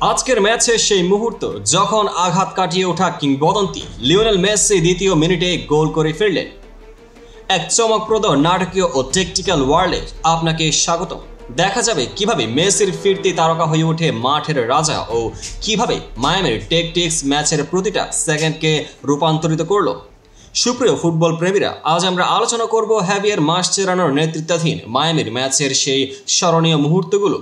আজকের ম্যাচে সেই মুহূর্ত যখন আঘাত কাটিয়ে ওঠা কিংবদন্তি লিওনেল মেসি দ্বিতীয় মিনিটে গোল করে ফিরলেন। এক চমকপ্রদ নাটকীয় ও টেকটিক্যাল ওয়ার্ল্ডে আপনাকে স্বাগতম। দেখা যাবে কিভাবে মেসির ফিরতি তারকা হয়ে ওঠে মাঠের রাজা ও কিভাবে মায়ামির টেকটিক্স ম্যাচের প্রতিটা সেকেন্ডকে রূপান্তরিত করলো। সুপ্রিয় ফুটবল প্রেমীরা, আজ আমরা আলোচনা করব হ্যাভিয়ার মাসচেরানোর নেতৃত্বাধীন মায়ামির ম্যাচের সেই স্মরণীয় মুহূর্তগুলো।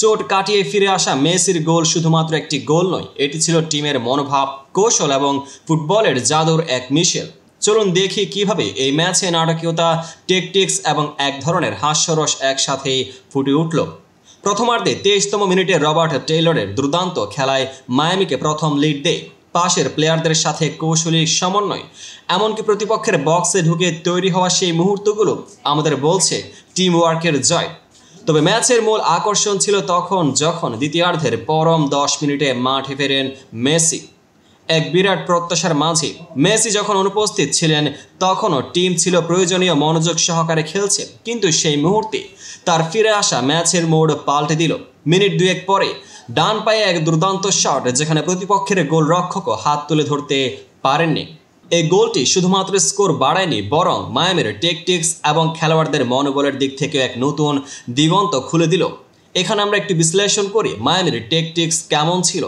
চোট কাটিয়ে ফিরে আসা মেসির গোল শুধুমাত্র একটি গোল নয়, এটি ছিল টিমের মনোভাব, কৌশল এবং ফুটবলের জাদুর এক মিশেল। চলুন দেখি কিভাবে এই ম্যাচে নাটকীয়তা, টেকটিক্স এবং এক ধরনের হাস্যরস একসাথে ফুটে উঠল। প্রথমার্ধে 23তম মিনিটে রবার্ট টেইলরের দুর্দান্ত খেলায় মায়ামিকে প্রথম লিড দেয়। পাশের প্লেয়ারদের সাথে কৌশলী সমন্বয়, এমনকি প্রতিপক্ষের বক্সে ঢুকে তৈরি হওয়া সেই মুহূর্তগুলো আমাদের বলছে টিম ওয়ার্কের জয়। তবে ম্যাচের মূল আকর্ষণ ছিল তখন যখন দ্বিতীয়ার্ধের পরম 10 মিনিটে মাঠে ফেরেন মেসি। এক বিরাট প্রত্যাশার মাঝে মেসি যখন অনুপস্থিত ছিলেন তখনও টিম ছিল প্রয়োজনীয় মনোযোগ সহকারে খেলছে, কিন্তু সেই মুহূর্তে তার ফিরে আসা ম্যাচের মোড় পাল্টে দিল। মিনিট 2 পরে ডান পায়ে এক দুর্দান্ত শট, যেখানে প্রতিপক্ষের গোলরক্ষকও হাত তুলে ধরতে পারেননি। এই গোলটি শুধুমাত্র স্কোর বাড়ায়নি, বরং মায়ামির টেকটিক্স এবং খেলোয়াড়দের মনোবলের দিক থেকে এক নতুন দিগন্ত খুলে দিল। এখানে আমরা একটু বিশ্লেষণ করি মায়ামির টেকটিক্স কেমন ছিল।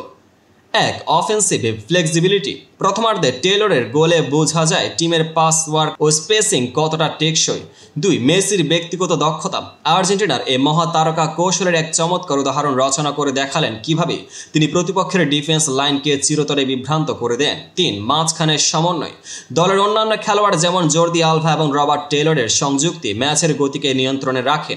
1. Offensive flexibility. প্রথমার্ধে টেইলরের গোলে বোঝা যায় টিমের পাস ওয়ার্ক ও স্পেসিং কতটা টেকসই। 2. মেসির ব্যক্তিগত দক্ষতা। আর্জেন্টিনার এই মহাতারকা কৌশলের এক চমৎকার উদাহরণ রচনা করে দেখালেন কিভাবে তিনি প্রতিপক্ষের ডিফেন্স লাইনকে চিরতরে বিভ্রান্ত করে দেন। 3. মাঝখানের সমন্বয়। দলের অন্যান্য খেলোয়াড় যেমন জর্দি আলভা এবং রবার্ট টেইলরের সংযুক্তি ম্যাচের গতিকে নিয়ন্ত্রণে রাখে।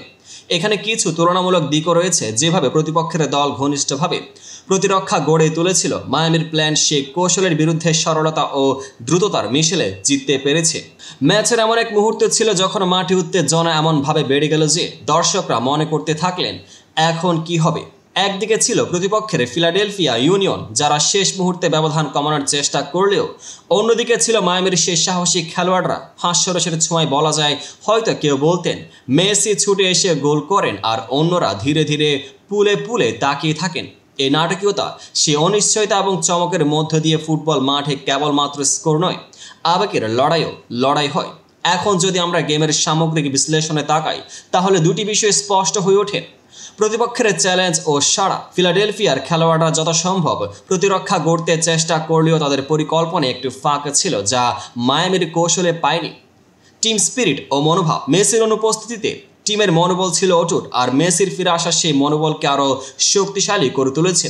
এখানে কিছু তুলনামূলক দিকও রয়েছে। যেভাবে প্রতিপক্ষের দল ঘনিষ্ঠভাবে প্রতিরক্ষা গড়ে তুলেছিল, মায়ামির প্ল্যান সেই কৌশলের বিরুদ্ধে সরলতা ও দ্রুততার মিশেলে জিততে পেরেছে। ম্যাচের এমন এক মুহূর্ত ছিল যখন মাঠে উত্তেজনা এমনভাবে বেড়ে গেল যে দর্শকরা মনে করতে থাকলেন এখন কি হবে। একদিকে ছিল প্রতিপক্ষের ফিলাডেলফিয়া ইউনিয়ন, যারা শেষ মুহূর্তে ব্যবধান কমানোর চেষ্টা করলেও অন্যদিকে ছিল মায়ামির সেই সাহসী খেলোয়াড়রা। হাস্যরসের ছোঁয়ায় বলা যায় হয়তো কেউ বলতেন মেসি ছুটে এসে গোল করেন আর অন্যরা ধীরে ধীরে পুলে পুলে তাকিয়ে থাকেন। এই নাটকীয়তা, সে অনিশ্চয়তা এবং চমকের মধ্য দিয়ে ফুটবল মাঠে কেবলমাত্র স্কোর নয়, আবেগের লড়াই হয়। এখন যদি আমরা গেমের সামগ্রিক বিশ্লেষণে তাকাই, তাহলে দুটি বিষয় স্পষ্ট হয়ে ওঠে। প্রতিপক্ষের চ্যালেঞ্জ ও সাড়া। ফিলাডেলফিয়ার খেলোয়াড়রা যথাসম্ভব প্রতিরক্ষা গড়তে চেষ্টা করলেও তাদের পরিকল্পনায় একটু ফাঁক ছিল, যা মায়ামির কৌশলে পায়নি। টিম স্পিরিট ও মনোভাব। মেসির অনুপস্থিতিতে টিমের মনোবল ছিল অটুট, আর মেসির ফিরে আসা সেই মনোবলকে আরও শক্তিশালী করে তুলেছে।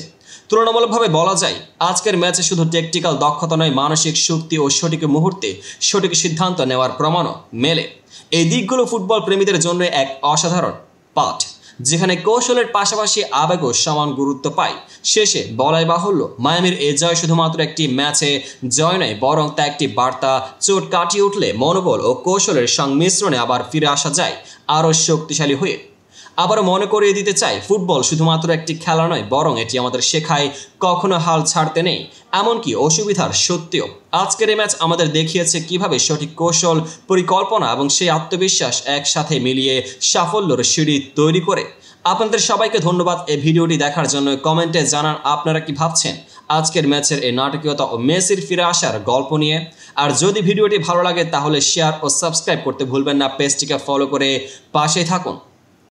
তুলনামূলকভাবে বলা যায় আজকের ম্যাচে শুধু টেকটিক্যাল দক্ষতা নয়, মানসিক শক্তি ও সঠিক মুহূর্তে সঠিক সিদ্ধান্ত নেওয়ার প্রমাণও মেলে। এই দিকগুলো ফুটবল প্রেমীদের জন্য এক অসাধারণ পাঠ, যেখানে কৌশলের পাশাপাশি আবেগও সমান গুরুত্ব পায়। শেষে বলাই বাহুল্য, মায়ামির এই জয় শুধুমাত্র একটি ম্যাচে জয় নয়, বরং তা একটি বার্তা। চোট কাটিয়ে উঠলে মনোবল ও কৌশলের সংমিশ্রণে আবার ফিরে আসা যায় আরও শক্তিশালী হয়ে। আবারও মনে করিয়ে দিতে চাই, ফুটবল শুধুমাত্র একটি খেলা নয়, বরং এটি আমাদের শেখায় কখনো হাল ছাড়তে নেই, এমনকি অসুবিধার সত্ত্বেও। আজকের এই ম্যাচ আমাদের দেখিয়েছে কিভাবে সঠিক কৌশল, পরিকল্পনা এবং সেই আত্মবিশ্বাস একসাথে মিলিয়ে সাফল্যের সিঁড়ি তৈরি করে। আপনাদের সবাইকে ধন্যবাদ এই ভিডিওটি দেখার জন্য। কমেন্টে জানান আপনারা কি ভাবছেন আজকের ম্যাচের এই নাটকীয়তা ও মেসির ফিরে আসার গল্প নিয়ে। আর যদি ভিডিওটি ভালো লাগে তাহলে শেয়ার ও সাবস্ক্রাইব করতে ভুলবেন না। পেজটিকে ফলো করে পাশে থাকুন।